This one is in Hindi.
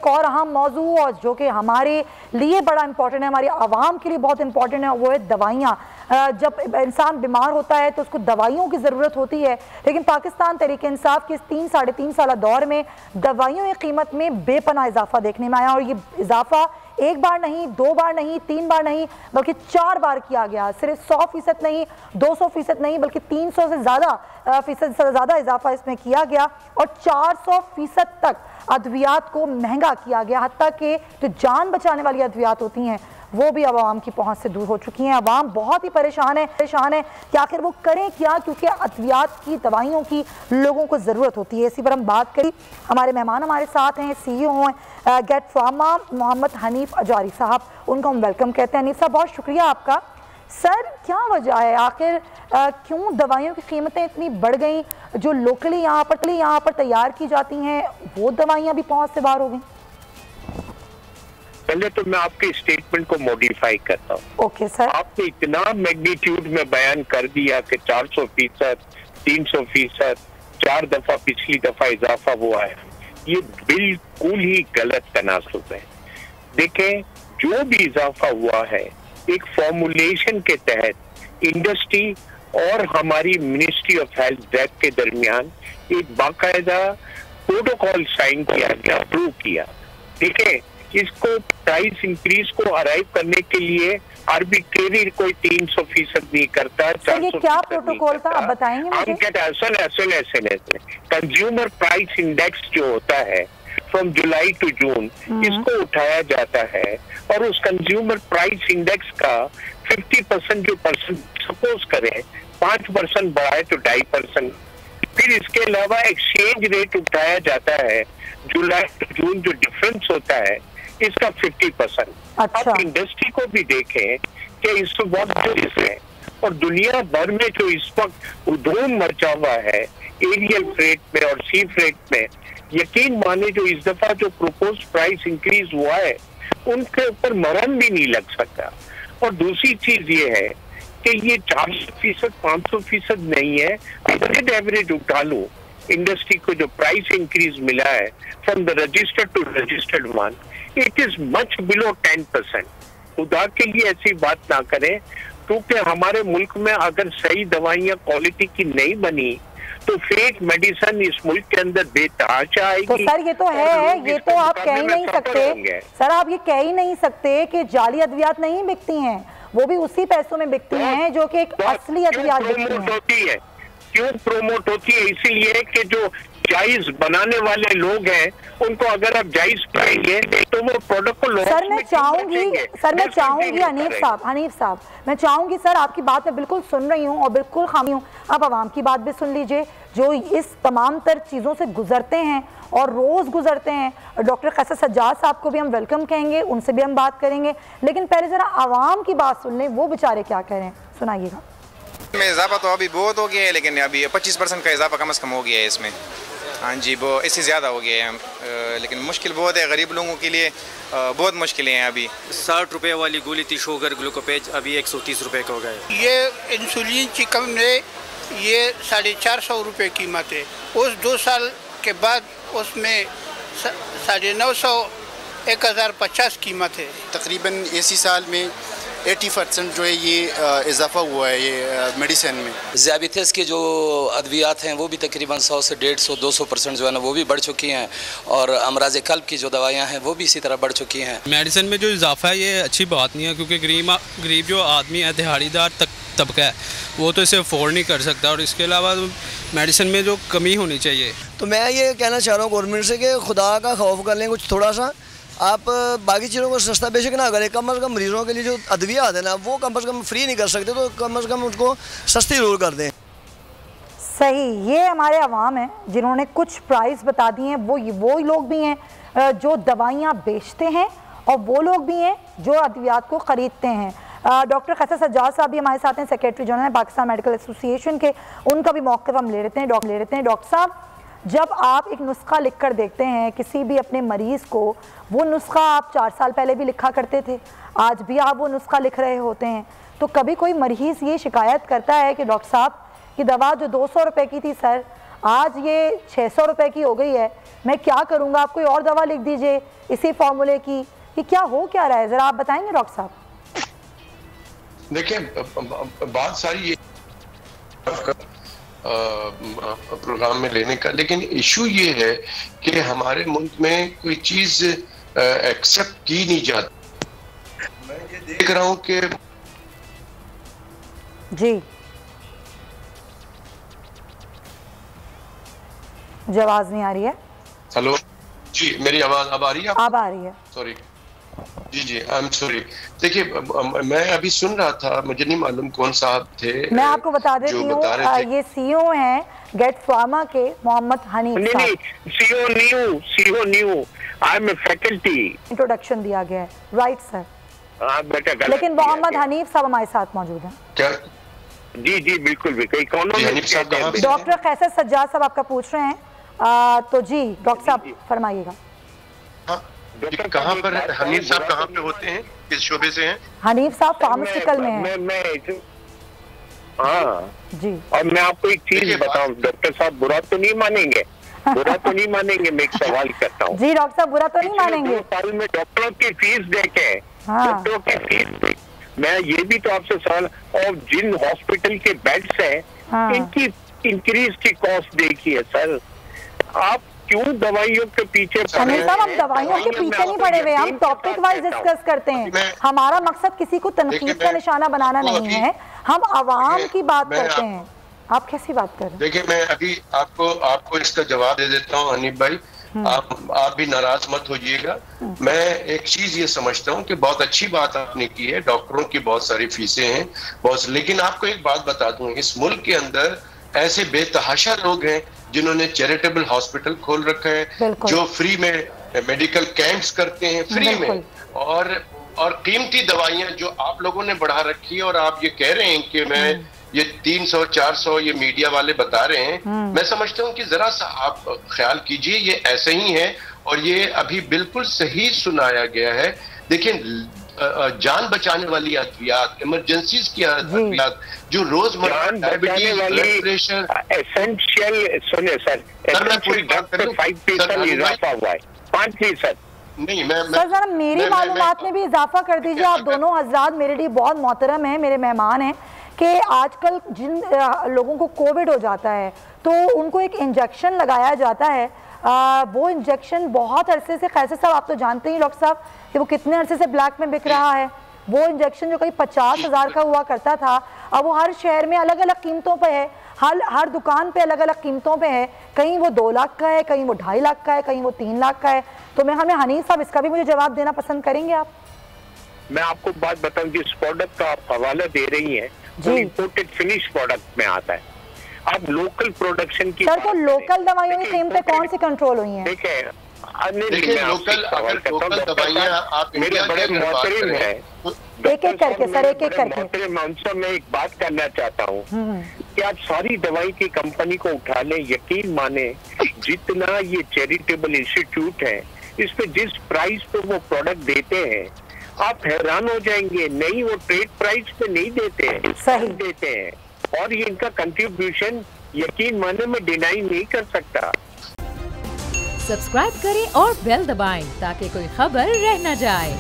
एक और अहम मौजू और जो कि हमारे लिए बड़ा इंपॉर्टेंट है, हमारी आवाम के लिए बहुत इंपॉर्टेंट है, वो है दवाइयाँ। जब इंसान बीमार होता है तो उसको दवाइयों की ज़रूरत होती है, लेकिन पाकिस्तान तहरीक इंसाफ के इस 3-3.5 साल दौर में दवाइयों की कीमत में बेपनाह इजाफा देखने में आया। और ये इजाफा एक बार नहीं, 2 बार नहीं, 3 बार नहीं, बल्कि 4 बार किया गया। सिर्फ 100% नहीं, 200% नहीं, बल्कि 300 से ज़्यादा इजाफा इसमें किया गया और 400% तक अद्वियात को महंगा किया गया। हत्ता कि जो जान बचाने वाली अद्वियात होती हैं वो भी आवाम की पहुंच से दूर हो चुकी हैं। आवाम बहुत ही परेशान है कि आखिर वो करें क्या, क्योंकि अद्वियात की, दवाइयों की लोगों को ज़रूरत होती है। इसी पर हम बात करी। हमारे मेहमान हमारे साथ हैं, CEO हैं gate pharma Mohammad Hanif Alzarri साहब, उनको हम वेलकम कहते हैं। हनीफ साहब, बहुत शुक्रिया आपका। सर, क्या वजह है आखिर क्यों दवाइयों की कीमतें इतनी बढ़ गई? जो लोकली यहाँ पर तैयार की जाती हैं वो दवाइयाँ भी पहुँच से बाहर हो गई। पहले तो मैं आपके स्टेटमेंट को मॉडिफाई करता हूँ। Okay sir. आपने इतना मैग्नीट्यूड में बयान कर दिया कि 400%, 300%, 4 दफा पिछली दफा इजाफा हुआ है। ये बिल्कुल ही गलत तनासुब है। देखें, जो भी इजाफा हुआ है एक फॉर्मुलेशन के तहत इंडस्ट्री और हमारी मिनिस्ट्री ऑफ हेल्थ के दरमियान एक बाकायदा प्रोटोकॉल साइन किया गया, अप्रूव किया। ठीक है, इसको प्राइस इंक्रीज को अराइव करने के लिए आर्बिट्रेरी कोई 300% नहीं करता, 400%। क्या प्रोटोकॉल था, आप बताएंगे मुझे? कंज्यूमर प्राइस इंडेक्स जो होता है फ्रॉम जुलाई टू जून, इसको उठाया जाता है और उस कंज्यूमर प्राइस इंडेक्स का 50% जो परसेंट सपोज करें 5% बढ़ाए तो 2.5%। फिर इसके अलावा एक्सचेंज रेट उठाया जाता है, जुलाई टू जून जो डिफरेंस होता है इसका 50%। अच्छा। आप इंडस्ट्री को भी देखें कि इस वक्त है और दुनिया भर में जो इस वक्त धूम मचा हुआ है एरियल फ्रेट में और सी फ्रेट में, यकीन माने जो इस दफा जो प्रोपोज प्राइस इंक्रीज हुआ है उनके ऊपर मरहम भी नहीं लग सकता। और दूसरी चीज ये है कि ये 400%, 500% नहीं है, हंड्रेड एवरेज उठा लूं इंडस्ट्री को जो प्राइस इंक्रीज मिला है from the registered to registered one, it is much below 10%। खुदा के लिए ऐसी बात ना करें, क्योंकि हमारे मुल्क में अगर सही दवाइयाँ क्वालिटी की नहीं बनी तो फेक मेडिसिन इस मुल्क के अंदर बेतहाशा आएगी। तो सर ये तो है, ये तो आप कह ही नहीं सकते सर, आप ये कह ही नहीं सकते कि जाली अद्वियात नहीं बिकती हैं, वो भी उसी पैसों में बिकती हैं जो कि एक असली अद्वियात बिकती हैं। क्यों प्रोमोट होती है? इसीलिए कि जो जायज बनाने वाले लोग हैं उनको अगर आप जायज पाएंगे तो वो प्रोडक्ट को लोग। सर मैं चाहूंगी हनीफ साहब मैं चाहूंगी सर, आपकी बात मैं बिल्कुल सुन रही हूँ और बिल्कुल खामी हूँ, आप आवाम की बात भी सुन लीजिए जो इस तमाम तर चीज़ों से गुजरते हैं और रोज़ गुजरते हैं। डॉक्टर कैसर सज्जाद साहब को भी हम वेलकम कहेंगे, उनसे भी हम बात करेंगे, लेकिन पहले ज़रा आवाम की बात सुन लें, वो बेचारे क्या कह रहे हैं, सुनाइएगा। में इजाफा तो अभी बहुत हो गया है, लेकिन अभी 25% का इजाफा कम से कम हो गया है इसमें। हाँ जी, वो इससे ज़्यादा हो गया है, लेकिन मुश्किल बहुत है गरीब लोगों के लिए, बहुत मुश्किलें हैं। अभी 60 रुपये वाली गोली थी शुगर ग्लूकोपेज, अभी 130 रुपये का हो गया। ये इंसुलिन चिकन है, ये 450 रुपये कीमत है। उस 2 साल के बाद उसमें 950 1050 कीमत है। तकरीबन इसी साल में 80% जो है ये इजाफा हुआ है ये मेडिसिन में। ज़ियाबतीस के जो अद्वियात हैं वो भी तकरीबन 100 से 150 200% जो है ना वो भी बढ़ चुकी हैं, और अमराज कल्ब की जो दवाइयाँ हैं वो भी इसी तरह बढ़ चुकी हैं। मेडिसिन में जो इजाफा है ये अच्छी बात नहीं है, क्योंकि गरीब जो आदमी है, दिहाड़ीदार तबका है, वो तो इसे अफोर्ड नहीं कर सकता, और इसके अलावा मेडिसिन में जो कमी होनी चाहिए। तो मैं ये कहना चाह रहा हूँ गवर्नमेंट से कि खुदा का खौफ कर लें कुछ थोड़ा सा, आप बाकी चीज़ों को सस्ता बेशक ना करें, कम से कम मरीजों के लिए जो अद्वियात है ना वो कम से कम फ्री नहीं कर सकते, तो कम से कम उसको सस्ती जरूर कर दें। सही, ये हमारे अवाम हैं जिन्होंने कुछ प्राइस बता दिए हैं, वो लोग भी हैं जो दवाइयाँ बेचते हैं और वो लोग भी हैं जो अद्वियात को ख़रीदते हैं। डॉक्टर कैसर सज्जाद साहब भी हमारे साथ हैं, सेक्रेटरी जनरल हैं पाकिस्तान मेडिकल एसोसिएशन के, उनका भी मौक़िफ़ हम ले लेते हैं। डॉक्टर साहब, जब आप एक नुस्खा लिख कर देखते हैं किसी भी अपने मरीज़ को, वो नुस्खा आप 4 साल पहले भी लिखा करते थे, आज भी आप वो नुस्खा लिख रहे होते हैं, तो कभी कोई मरीज़ ये शिकायत करता है कि डॉक्टर साहब की दवा जो 200 रुपये की थी सर, आज ये 600 रुपए की हो गई है, मैं क्या करूँगा? आप कोई और दवा लिख दीजिए इसी फॉर्मूले की। ये क्या हो क्या रहा है, ज़रा आप बताएंगे डॉक्टर साहब? देखिए बात सारी ये प्रोग्राम में लेने का, लेकिन इशू ये है कि हमारे मुल्क में कोई चीज एक्सेप्ट की नहीं जाती। मैं ये देख रहा हूँ कि जी आवाज नहीं आ रही है। हेलो जी, मेरी आवाज अब आ रही है? अब आ रही है। सॉरी जी, आई एम सॉरी। देखिए मैं अभी सुन रहा था, मुझे नहीं मालूम कौन साहब थे। मैं आपको बता देती हूँ, ये सीईओ हैं गेट फार्मा के, मोहम्मद हनीफ साहब। नहीं, CEO new, I am a faculty. Introduction दिया गया है, राइट सर। बेटा लेकिन मोहम्मद हनीफ साहब हमारे साथ मौजूद हैं। क्या? जी बिल्कुल भी। डॉक्टर कैसर सज्जाद साहब आपका पूछ रहे हैं, तो जी डॉक्टर साहब फरमाइएगा। कहाँ पर हनीफ साहब कहाँ पे होते हैं, किस शोबे से हैं? हनीफ साहब फार्मास्यूटिकल में हैं। हाँ जी। और मैं आपको एक चीज बताऊं, डॉक्टर साहब बुरा तो नहीं मानेंगे, बुरा तो नहीं मानेंगे, मैं एक सवाल करता हूँ। जी डॉक्टर साहब बुरा तो नहीं मानेंगे। 2 साल में डॉक्टरों की फीस देखे, डॉक्टरों की फीस, मैं ये भी तो आपसे सवाल, और जिन हॉस्पिटल के बेड्स हैं इनकी इंक्रीज की कॉस्ट देखिए सर। आप क्यों दवाइयों के पीछे? हम दवाइयों के पीछे नहीं पड़े हुए, हम टॉपिक वाइज डिस्कस करते हैं। हमारा मकसद किसी को तनकीद का निशाना बनाना नहीं है, हम आवाम की बात करते हैं। आप कैसी बात कर रहे हैं? देखिए मैं अभी आपको इसका जवाब दे देता हूँ हनीफ भाई, आप भी नाराज मत होइएगा। मैं एक चीज ये समझता हूँ कि बहुत अच्छी बात आपने की है, डॉक्टरों की बहुत सारी फीसें हैं बहुत, लेकिन आपको एक बात बता दूं, इस मुल्क के अंदर ऐसे बेतहाशा लोग हैं जिन्होंने चैरिटेबल हॉस्पिटल खोल रखा है, जो फ्री में मेडिकल कैंप्स करते हैं फ्री में, और कीमती दवाइयां जो आप लोगों ने बढ़ा रखी है, और आप ये कह रहे हैं कि मैं ये 300-400 ये मीडिया वाले बता रहे हैं। मैं समझता हूं कि जरा सा आप ख्याल कीजिए, ये ऐसे ही है और ये अभी बिल्कुल सही सुनाया गया है। देखिए जान बचाने वाली अद्वियात, इमरजेंसीज की अद्वियात जो रोजमर्रा डायबिटीज, ब्लड प्रेशर, एसेंशियल, सुने सर, एसेंशियल डॉक्टर 5% इजाफा हुआ है, 5%। नहीं सर जरा मेरी मालूमात में भी इजाफा कर दीजिए। आप दोनों हजरात मेरे लिए बहुत मोहतरम हैं, मेरे मेहमान हैं, कि आजकल जिन लोगों को कोविड हो जाता है तो उनको एक इंजेक्शन लगाया जाता है। वो इंजेक्शन बहुत अरसे से, कैसे साहब आप तो जानते ही डॉक्टर साहब कि वो कितने अरसे से ब्लैक में बिक रहा है। वो इंजेक्शन जो कहीं 50,000 का हुआ करता था, अब वो हर शहर में अलग अलग कीमतों पे है, हर दुकान पे अलग अलग कीमतों पे है। कहीं वो 2 लाख का है, कहीं वो 2.5 लाख का है, कहीं वो 3 लाख का है। तो मैं हमें हनीफ साहब इसका भी मुझे जवाब देना पसंद करेंगे आप? मैं आपको बात बताऊं, जिस प्रोडक्ट का आप हवाला दे रही हैं वो इंपोर्टेड फिनिश प्रोडक्ट में आता है। आप लोकल प्रोडक्शन की सर, तो लोकल दवाइयों की कीमतें कौन सी कंट्रोल हुई हैं? देखिए लोकल दवाइयां आप मेरे बड़े मोहतरम हैं, एक एक करके सर, एक एक करके मैं एक बात करना चाहता हूँ कि आप सारी दवाई की कंपनी को उठा लें, यकीन माने जितना ये चैरिटेबल इंस्टीट्यूट है, इस पे जिस प्राइस पे वो प्रोडक्ट देते हैं आप हैरान हो जाएंगे। नहीं, वो ट्रेड प्राइस पे नहीं देते हैं, सही देते हैं, और ये इनका कंट्रीब्यूशन यकीन माने में डिनाई नहीं कर सकता। सब्सक्राइब करें और बेल दबाएं ताकि कोई खबर रह न जाए।